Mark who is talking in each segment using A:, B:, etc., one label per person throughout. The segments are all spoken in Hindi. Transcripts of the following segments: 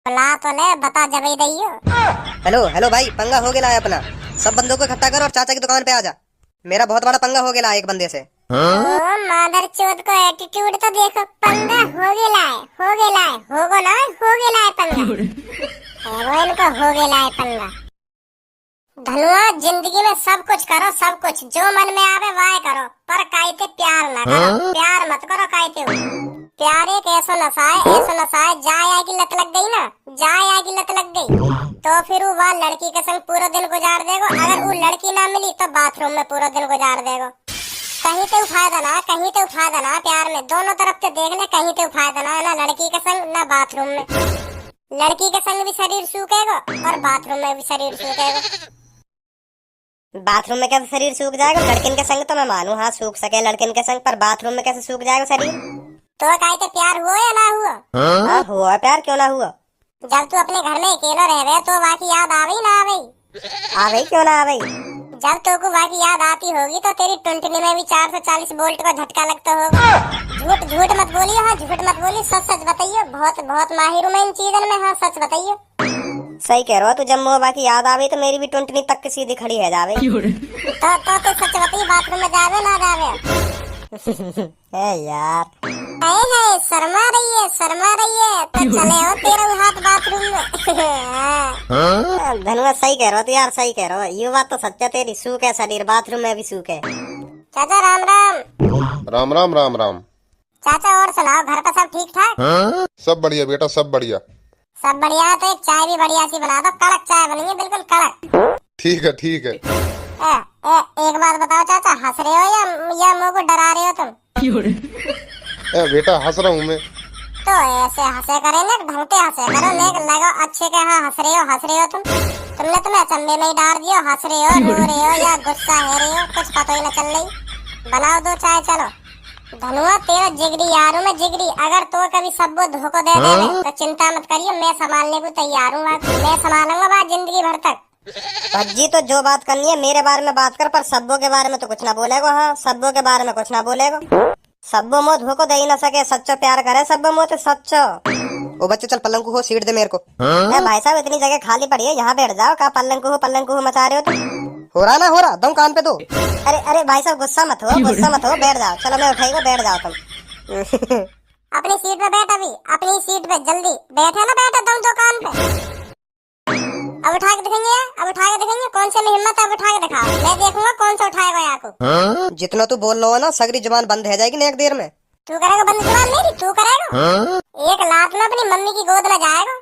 A: बुला तो ले, बता जब ही दइयो।
B: हेलो हेलो भाई, पंगा हो गया है अपना। सब बंदों को इकट्ठा कर और चाचा की दुकान पे आ जा। मेरा बहुत बड़ा पंगा हो गया है एक बंदे से।
A: ओ मादर चोद को एटीट्यूड तो देखो। पंगा हो गेला है, हो गेला है, होगो ना, हो गेला है पंगा। एगो इनको हो गेला है पंगा। धनुआ, जिंदगी में सब कुछ करो, सब कुछ जो मन में आवे वाह करो, पर कायते प्यार ना करो। प्यार मत करो कायते हो। प्यार एक ऐसा नशा है, जाए आए की लत लग गई ना, जाए आए की लत लग गई तो फिर वो वह लड़की के संग पूरा दिन गुजार देगो। अगर वो लड़की ना मिली तो बाथरूम में पूरा दिन गुजार देगो। कहीं तो फायदा ना, कहीं तो फायदा ना प्यार में। दोनों तरफ से देख ले, कहीं तो फायदा ना लड़की के संग ना बाथरूम में। लड़की के संग भी शरीर सूखेगा और बाथरूम में भी शरीर सूखेगा।
B: बाथरूम में कैसे शरीर सूख जाएगा? लड़किन के संग तो मैं मानू, हाँ सूख सके लड़किन के संग, पर बाथरूम में कैसे सूख जाएगा शरीर?
A: तो कहते प्यार हुआ या ना हुआ?
B: हाँ हुआ प्यार, क्यों ना हुआ।
A: जब तू अपने घर में अकेला रह रहे तो वाकी याद आ गई ना आ गई?
B: आ गई, क्यों ना आ गई।
A: जब तो को वाकी याद आती होगी तो तेरी टुनटुनी में भी 440 वोल्ट का झटका लगता होगा। झूठ झूठ मत बोलिए, हाँ झूठ मत बोलिए, सच सच बताइए। बहुत बहुत माहिर हूँ मैं इन चीजों में, हाँ सच बताइए।
B: सही कह रहा हो तू, जब मुँह बाकी याद आवे तो मेरी भी टुनटुनी तक की सीधी खड़ी है जावे।
A: तो सच बताइए, बाथरूम में जावे ना जावे?
B: है यार,
A: है शर्मा रही है तो चले हो तेरा हाथ बाथरूम में।
B: धनुआ सही कह रहा हो तो यार, सही कह रहा हो, ये बात तो सच्चा है तेरी। सूख है शरीर, बाथरूम में भी सूख है।
A: चाचा राम राम।
C: राम राम राम राम।
A: चाचा और सुनाओ, घर पर सब ठीक ठाक?
C: सब बढ़िया बेटा, सब बढ़िया।
A: सब बढ़िया है तो एक चाय भी बढ़िया सी बना दो, कड़क चाय बनी है, बिल्कुल कड़क।
C: ठीक है ठीक है।
A: एक बात बताओ चाचा, हंस रहे हो या मुंह को डरा रहे हो तुम?
C: बेटा हंस रहा हूँ मैं।
A: तो ऐसे हंसे करे ना, ढंगते हंसे करो, नेक लगो अच्छे के। हाँ हंस रहे हो तुमने तुम्हें अचंभे में ही डाल दियो। हंस रहे हो, रो रहे हो या गुस्सा है रहे हो, कुछ पता ही न चल रही। बनाओ दो चाय चलो। धनुआ तेरा जिगरी यार हूँ मैं, जिगरी। अगर तो कभी सबको धोखा दे दे तो चिंता मत करियो, मैं संभालने को तैयार हूँ। मैं संभालूंगा बात जिंदगी भर तक।
B: भज्जी तो जो बात करनी है मेरे बारे में बात कर, पर सब्बों के बारे में तो कुछ ना बोलेगा। हाँ सब्बों के बारे में कुछ ना बोलेगा। सब्बो मोह धोखो दे ही ना सके, सच्चो प्यार करे सब्बो मोह तो सच्चो। ओ बच्चे चल पलंग को सीट दे मेरे को। भाई साहब इतनी जगह खाली पड़ी है, यहाँ बैठ जाओ। का पलंग को मचा रहे हो तुम? हो रहा ना, हो रहा दम कान पे दो। अरे अरे भाई साहब गुस्सा मत हो, बैठ जाओ। चलो मैं उठाएगा, बैठ जाओ तुम।
A: अपनी सीट पे बैठ, अभी अपनी सीट पे जल्दी बैठे ना, बैठे तुम दुकान पे। अब उठा के दिखेंगे कौन से में हिम्मत है, अब उठा के दिखाओ। मैं देखूंगा कौन सा उठाएगा यहाँ को।
B: जितना तू बोल रहा हो ना, सगरी जुबान बंद है जाएगी एक देर में।
A: तू करेगा बंद जुबान मेरी? तू करेगा? एक लात में अपनी मम्मी की गोद में जाएगा।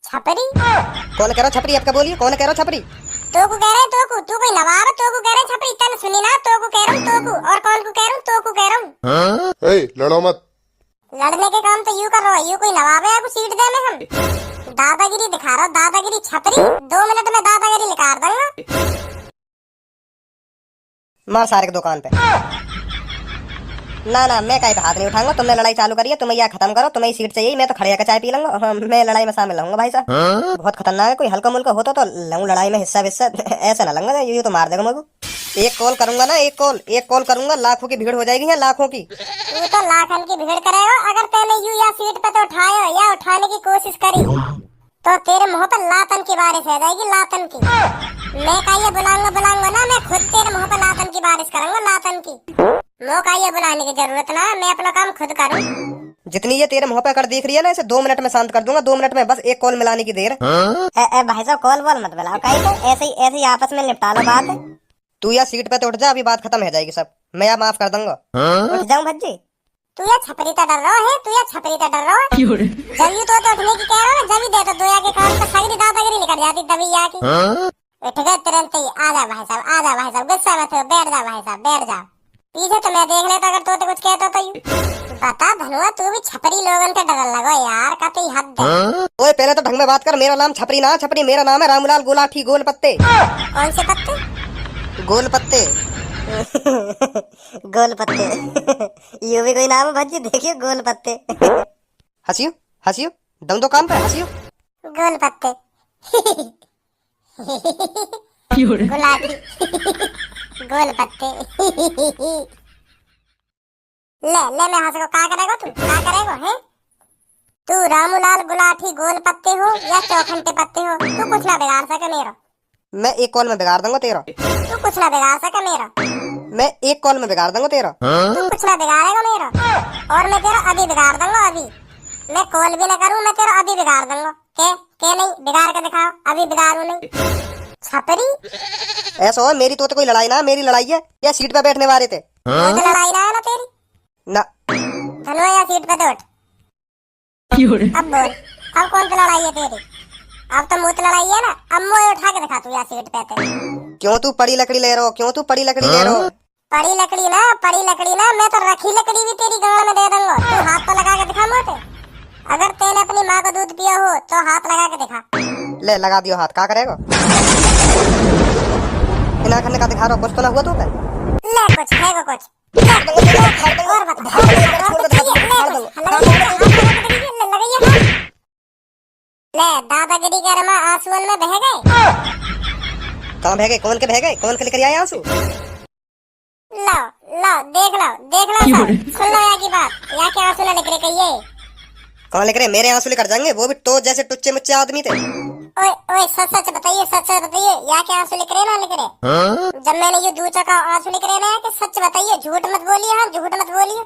A: छपरी
B: कौन कह रहा छपरी? आपका बोलिए, कौन कह रहा छपरी?
A: तो को कह रहे, तू कोई नवाब है, तो को कह रहे छपरी? तन सुनी ना, तो को कह रहा हूँ, तो को। और कौन को कह रहा हूँ? तो को कह रहा हूँ।
C: लड़ो मत।
A: लड़ने के काम तो यू कर रहा है, यू कोई नवाब है? आपको सीट दे में हम दादागिरी दिखा रहा हूँ, दादागिरी। छपरी 2 मिनट में दादागिरी निकाल दूंगा।
B: मार सारे की दुकान पे। ना मैं कहीं पे हाथ नहीं उठाऊंगा। तुमने लड़ाई चालू करी है, तुम्हें यह खत्म करो। तुम्हें सीट चाहिए, मैं तो खड़े होकर चाय पी लूंगा। हाँ, मैं लड़ाई में शामिल रहूंगा भाई साहब। बहुत खतरनाक है, कोई हल्का मुल्का होता तो लूं लड़ाई में हिस्सा विस्सा। ऐसा ना लूंगा, ये तो मार देगा मुझे। एक कॉल करूंगा ना, एक कॉल करूंगा, लाखों की भीड़ हो जाएगी यहाँ, लाखों की।
A: तू तो लाखन की भीड़ करेगा। अगर तूने यू या सीट पे तो उठाया या उठाने की कोशिश करी तो तेरे मुंह पर लातन की बारिश आ जाएगी, लातन की। मैं कहिए बुलाऊंगा ना, मैं खुद तेरे मुंह पर लातन की बारिश करूंगा, लातन की। मुंह कहिए बुलाने की जरूरत ना, मैं अपना काम खुद करूं।
B: जितनी ये तेरे मुंह पे कर दिख रही है ना, इसे 2 मिनट में शांत कर दूंगा। 2 मिनट में बस एक कॉल मिलाने की देर। भाई साहब कॉल बोल मत मिलाओ, ऐसे ही आपस में निपटा लो बात। तू या सीट पे तो उठ जा, अभी बात खत्म हो जाएगी सब। मैं या माफ कर दूंगा। उठ जाऊं भज्जी?
A: तू या छपरी तो डर रहा है, जब यू तो उठने की कह रहा है, जब ही दे तो दोया के काम तो सगरी दादागिरी निकल जाती तभी या की। उठ गए तुरंत ही। आजा भाई साहब, गुस्सा मत हो, बैठ जा भाई साहब, बैठ जा। पीछे तो मैं देख लेता, अगर तो कुछ कहता तो यू बता। धनुआ तू भी छपरी लोगन से डर लगो यार, का तो हद है।
B: ओए पहले तो ढंग में बात कर। मेरा नाम छपरी ना, छपरी मेरा नाम है रामलाल गुलाठी गोल पत्ते।
A: कौन से पत्ते?
B: गोल पत्ते। गोल पत्ते। ये भी कोई नाम है भज्जी? देखियो गोल पत्ते। हंसियो दम दो काम पे, हंसियो।
A: गोल पत्ते। गुलाटी। गोल पत्ते। ले मैं हंस को क्या करेगा तू? क्या करेगा है? तू रामूलाल गुलाटी गोल पत्ते हो या चौखंटे पत्ते हो, तू कुछ ना बिगाड़ सके मेरा।
B: मैं एक कॉल में बिगाड़ दूंगा तेरा।
A: तू कुछ ना बिगाड़ सके मेरा।
B: मैं एक कॉल में बिगाड़ दूंगा तेरा।
A: तू कुछ ना बिगाड़ेगा मेरा। और मैं तेरा अभी बिगाड़ दूंगा अभी। मैं कॉल भी ना करूं, मैं तेरा अभी बिगाड़ दूंगा। के नहीं बिगाड़ के दिखाओ, अभी बिगाड़ू नहीं। छपरी
B: ऐसा हो मेरी तो कोई लड़ाई ना, मेरी लड़ाई है या सीट पे बैठने वाले थे।
A: वो तो लड़ाई ना है ना तेरी।
B: ना
A: धनुआ या सीट पे बैठ। अब बोल, अब कौन सी लड़ाई है तेरी? अब तो मुझ लड़ाई है ना, अब मुझे उठा के दिखा तू या सीट पे थे।
B: क्यों तू पड़ी लकड़ी ले रहा हो, क्यों तू पड़ी लकड़ी ले रहा हो?
A: पड़ी लकड़ी ना, मैं तो रखी लकड़ी भी तेरी गाड़ में दे दूंगा। तू हाथ तो लगा के दिखा मोटे। अगर तेने अपनी माँ का दूध पिया हो तो हाथ लगा के दिखा।
B: ले लगा दियो हाथ, क्या करेगा? बिना करने का दिखा रहा हो, कुछ तो ना हुआ तू पे?
A: ले कुछ है को कुछ और बता। ले दादागिरी के रमा आंसुओं में बह गए।
B: कहाँ बह गए? कौन के बह गए? कौन के लेकर आए आंसू?
A: लो लो देख लो सब। सुन लो या की बात, या के आंसू ना निकले कहिए।
B: कौन लेकर? मेरे आंसू लेकर जाएंगे, वो भी तो जैसे टुच्चे मुच्चे आदमी थे।
A: ओए ओए सच सच बताइए, या के आंसू लिख रहे ना लिख रहे? जब मैंने ये दूचा का आंसू लिख रहे ना, कि सच बताइए, झूठ मत बोलिए। हाँ झूठ मत बोलिए।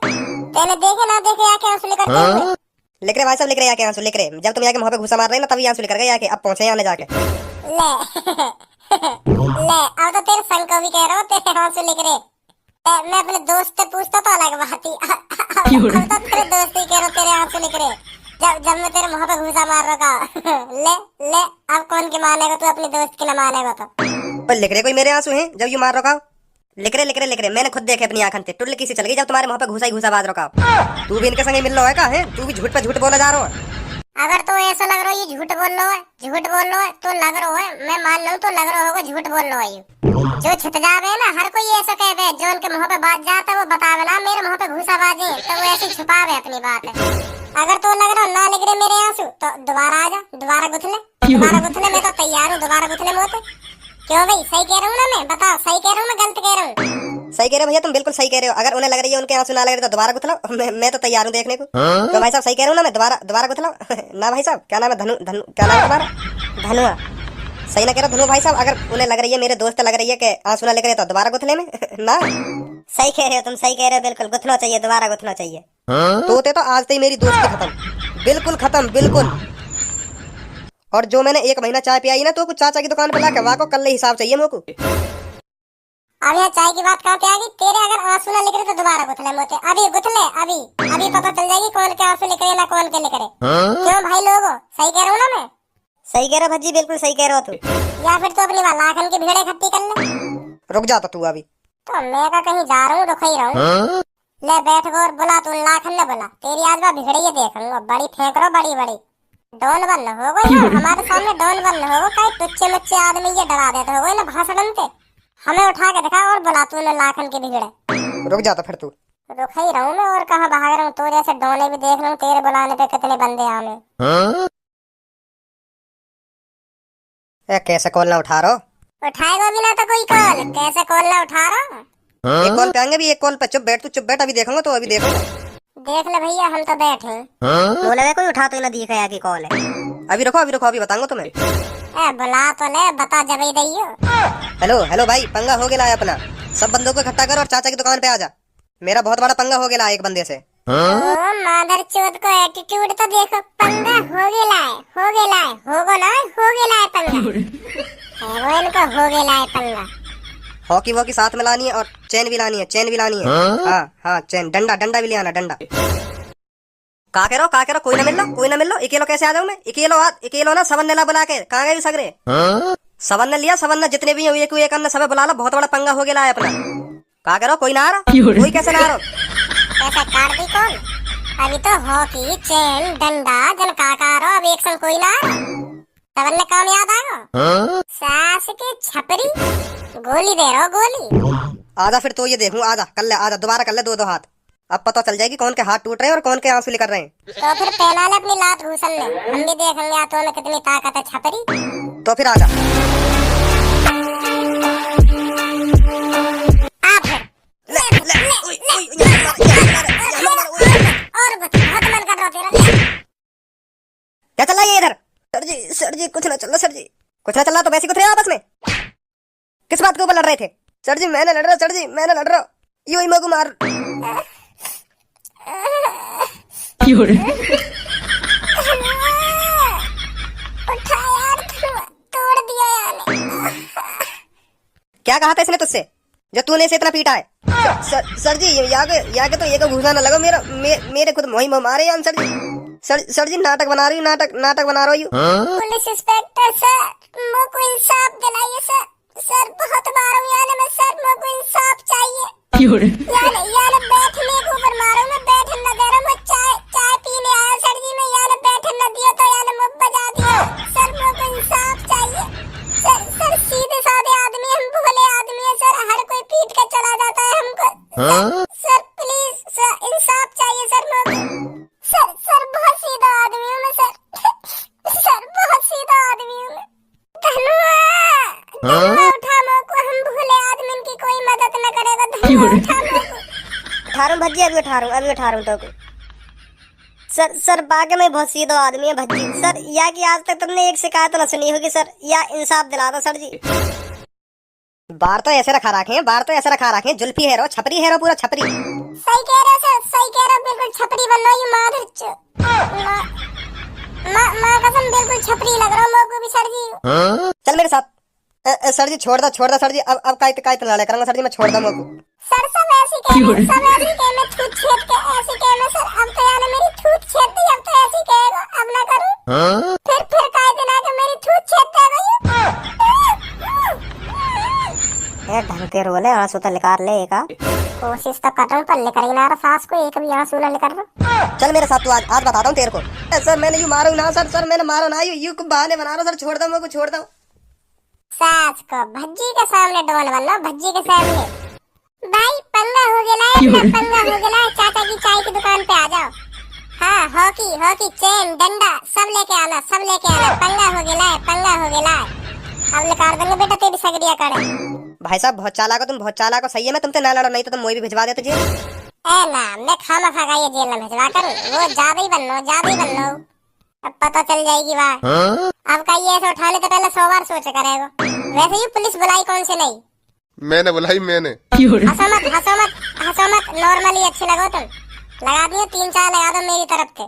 A: तेने देखे ना देखे या के आंसू लिख रहे?
B: लिख रहे भाई साहब, लिख रहे आके आंसू लिख रहे। जब तुम यहाँ के मुंह पे घुसा मार रहे ना तभी आंसू लिख रहे आके। अब पहुंचे आने जाके।
A: ले ले अब तो तेरे संग को भी कह रहा हूँ, तेरे आंसू लिख रहे। मैं अपने दोस्त से पूछता तो अलग बात थी। अब तो तेरे दोस्त ही कह रहा तेरे आंसू लिख रहे। जब मैं तेरे मुंह पे घुसा मार रहा। ले ले अब कौन की मानेगा तू, अपने दोस्त की ना मानेगा तो?
B: पर लिख रहे कोई मेरे आंसू हैं जब यू मार रखा? लिख रहे मैंने खुद देखे अपनी आंखन से। टुल्ल किसी चल गई जब तुम्हारे मुंह पे घुसा ही घुसा बाज रखा। तू भी इनके संग मिल रहा है का? है तू भी झूठ पे झूठ बोला जा रहा है।
A: अगर तो ऐसा लग रहा है ये झूठ बोल रहा है, तो लग रहा है, मैं मान लूं तो लग रहा होगा झूठ बोल रहा है। जो छित जावे है ना, हर कोई ऐसा कहते है, जो उनके मुंह पे बात जाता है वो बतावे ना मेरे मुंह पे घुसा बाजी, तो वो ऐसे छुपावे अपनी बात है। अगर तो लग रहा ना लिख रहे मेरे आंसू तो दोबारा आ जा, दोबारा गुथले। मैं तो तैयार हूँ दोबारा गुथले मोते। क्यों भाई सही कह रहा हूँ ना मैं? बताओ सही कह रहा हूँ मैं गलत कह रहा हूँ?
B: सही कह रहे हो भैया, तुम बिल्कुल सही कह रहे हो। अगर उन्हें लग रही है उनके आंसू ना लग रहे तो दोबारा गुथलाओ। मैं तो तैयार हूँ देखने को। तो भाई साहब सही कह रहा हूँ ना मैं? दोबारा गुथलाओ ना भाई साहब। क्या नाम है? धनु क्या नाम है तुम्हारा? धनुआ। सही ना कह रहा धनु भाई साहब? अगर उन्हें लग रही है, मेरे दोस्त लग रही है कि आंसू ना लग रहे तो दोबारा गुथले में ना।
A: सही कह रहे हो तुम, सही कह रहे हो बिल्कुल। गुथना चाहिए, दोबारा गुथना चाहिए।
B: तोते तो आज तक मेरी दोस्ती खत्म, बिल्कुल खत्म, बिल्कुल। और जो मैंने 1 महीना चाय पियाई ना, तो कुछ चाचा की दुकान पे लाके वहाँ को कल हिसाब चाहिए मेरे को।
A: अब यहाँ चाय की बात कहाँ पे आ गई? तेरे अगर आंसू ना लिख रहे तो दोबारा गुथले मोते। अभी गुथले, अभी पता चल जाएगी कौन के आंसू लिख रहे ना कौन के लिख रहे। क्यों भाई लोगो, सही कह रहा हूँ ना मैं?
B: सही कह रहा भज्जी, बिल्कुल सही कह रहा तू।
A: या फिर तो अपनी लाखन की भीड़ इकट्ठी कर ले।
B: रुक जा तो तू अभी।
A: तो मैं का कहीं जा रहा हूँ, रुक ही रहा हूँ। ले बैठ गो और बुला तू लाखन ने बोला। तेरी आज बार भिड़े देखूंगा, बड़ी फेंक रहा बड़ी। डॉन बन होगो यार, हमारे सामने डॉन बन होगो। कई टुच्चे मुच्चे आदमी ये डरा देते होगो ना भाषण पे। हमें उठा के दिखा और बुला तूने लाखन की भीड़।
B: रुक जा तो फिर तू।
A: रुक ही रहा हूँ मैं, और कहाँ भाग रहा हूँ? तो जैसे डोने भी देख रहा हूँ, तेरे बुलाने पे कितने बंदे आने।
B: कैसे कॉल ना उठा रहा?
A: उठाएगा भी ना तो कोई कॉल, कैसे कॉल ना उठा रहा?
B: एक कॉल पे आएंगे भी, एक कॉल पे चुप बैठ। अभी देखूंगा तो अभी देखूंगा।
A: देख ले भैया, हम तो बैठे हैं।
B: बोले कोई उठा तो ना दिखाया कि कॉल है। अभी रुको अभी बताऊंगा तुम्हें।
A: बुला तो ले, बता जब ही दइयो।
B: हेलो भाई, पंगा हो गया अपना। सब बंदों को इकट्ठा कर और चाचा की दुकान पे आ जा। मेरा बहुत बड़ा पंगा हो गया एक बंदे से।
A: ओ मादर चोद को एटीट्यूड तो देखो। पंगा हो गया होगो ना, हो गया पंगा। हेरोइन को हो गया पंगा।
B: हॉकी वॉकी साथ में लानी है और चेन भी लानी है। हाँ चेन, डंडा भी ले आना, डंडा। का कह रहा कोई ना मिल लो। अकेलो कैसे आ जाऊं मैं? अकेलो ना सबन ने ला बुला के। कहाँ गए सगरे? सबन ने लिया, सबन ने जितने भी हैं एक अन्ना सबे बुला लो। बहुत बड़ा पंगा हो गया है अपना। का कह रहा कोई ना आ रहा? कोई कैसे ना आ रहा?
A: कैसे काट दी कौन? अभी तो हॉकी चेन डंडा जन का रहा, अब एक संग कोई ना आ रहा। सबन ने काम याद आएगा। सास के छपरी गोली दे रहा, गोली।
B: आजा फिर तो ये देखूं, आजा दोबारा कर ले दो हाथ। अब पता चल जाएगी कौन के हाथ टूट रहे हैं और कौन के आंसू निकल रहे हैं।
A: तो फिर पहना ले अपनी लात घूसन ले, हम भी देखेंगे हाथों में कितनी ताकत है छपरी।
B: तो फिर आजा।
A: और बहुत मन कर रहा तेरा।
B: सर जी कुछ ना चल रहा सर जी, कुछ ना चल रहा तो वैसे कुछ रहे आपस में किस बात के ऊपर लड़ रहे थे? सर जी मैंने लड़ रहा, सर जी मैंने लड़ रहा, यूं ही मगू मार।
A: उठा यार, तोड़ दिया यार।
B: क्या कहा था इसने तुझसे जो तूने इसे इतना पीटा है? सर जी यहाँ के तो ये को घुसना ना लगो, मेरे खुद मोही मोह मारे यार सर जी। सर जी नाटक बना रही हूँ, नाटक बना रही हूँ।
A: पुलिस इंस्पेक्टर सर, मुझको इंसाफ दिलाइए सर। सर बहुत मारू यार मैं सर, मुझको इंसाफ चाहिए। यार बैठने के ऊपर मारो, मैं बैठने न दे रहा, मैं चाय पीने आया सर जी। मैं यार बैठने न दिया तो यार मुझ बजा दिया सर। मुझको इंसाफ चाहिए सर। सीधे साधे आदमी, हम भोले आदमी है सर, हर कोई पीट के चला जाता है हमको। सर प्लीज सर इंसाफ चाहिए सर मुझको। सर बहुत सीधा आदमी हूँ मैं सर। सर बहुत सीधा आदमी हूँ मैं। धनुआ उठा मुझको, हम भोले आदमी की कोई मदद न करेगा। धनुआ उठा मुझको।
B: उठा रहा हूँ भज्जी, अभी उठा रहा हूँ तो को। सर बाकी में बहुत सीधा आदमी है भज्जी। सर या कि आज तक तुमने एक शिकायत न सुनी होगी सर, या इंसाफ दिला दो सर जी। बार तो ऐसे रखा रखे, जुल्फी है रो, छपरी है रो, पूरा छपरी।
A: सही कह रहे हो सर, सही कह रहे हो, बिल्कुल छपरी बन रही हूँ। माँ कसम बिल्कुल छपरी लग रहा हूँ मुझको भी सर जी।
B: चल मेरे साथ। सर जी छोड़ दो सर जी, अब काई लड़ाई करूंगा सर जी, मैं छोड़ दूँ मुझको।
A: सर सब ऐसी कह मैं छूट छेद के ऐसी कह मैं सर। अब तो यार मेरी छूट छेद दी, अब तो ऐसी कहेगा, अब ना करूं। फिर काय दिन आके मेरी छूट छेद दे गई।
B: ए ढंग के रोले आंसू तो निकाल ले एक।
A: कोशिश तो कर रहा हूँ पर लेकर ही ना रहा सांस को, एक भी आंसू ना लेकर रहा।
B: चल मेरे साथ तू आज बताता हूँ तेरे को। सर मैंने यूं मारू ना सर मैंने मारो ना, यूं बहाने बना रहा सर, छोड़ दो मुझको, छोड़ दो।
A: सास को भज्जी के सामने डॉन बनना, भज्जी के सामने। भाई पंगा हो गया, पंगा हो गया। चाचा की चाय की दुकान पे आ जाओ। हाँ हॉकी चेन डंडा सब लेके आना, पंगा हो गया। अब निकाल देंगे बेटा तेरी सगड़िया करे।
B: भाई साहब बहुत चालाक हो, सही है। मैं तुमसे ना लड़ो, नहीं तो तुम मोई भी भिजवा देते जेल।
A: ए ना मैं खामा खा ये जेल में भिजवा कर, वो ज्यादा ही बन लो। अब पता चल जाएगी बात। अब का ये ऐसे उठाने तो पहले 100 बार सोचे करेगा। वैसे ही पुलिस बुलाई कौन से नहीं,
C: मैंने बुलाई मैंने।
A: हंसो मत, नॉर्मली अच्छे लगो तुम। लगा दियो 3-4 लगा दो मेरी तरफ से।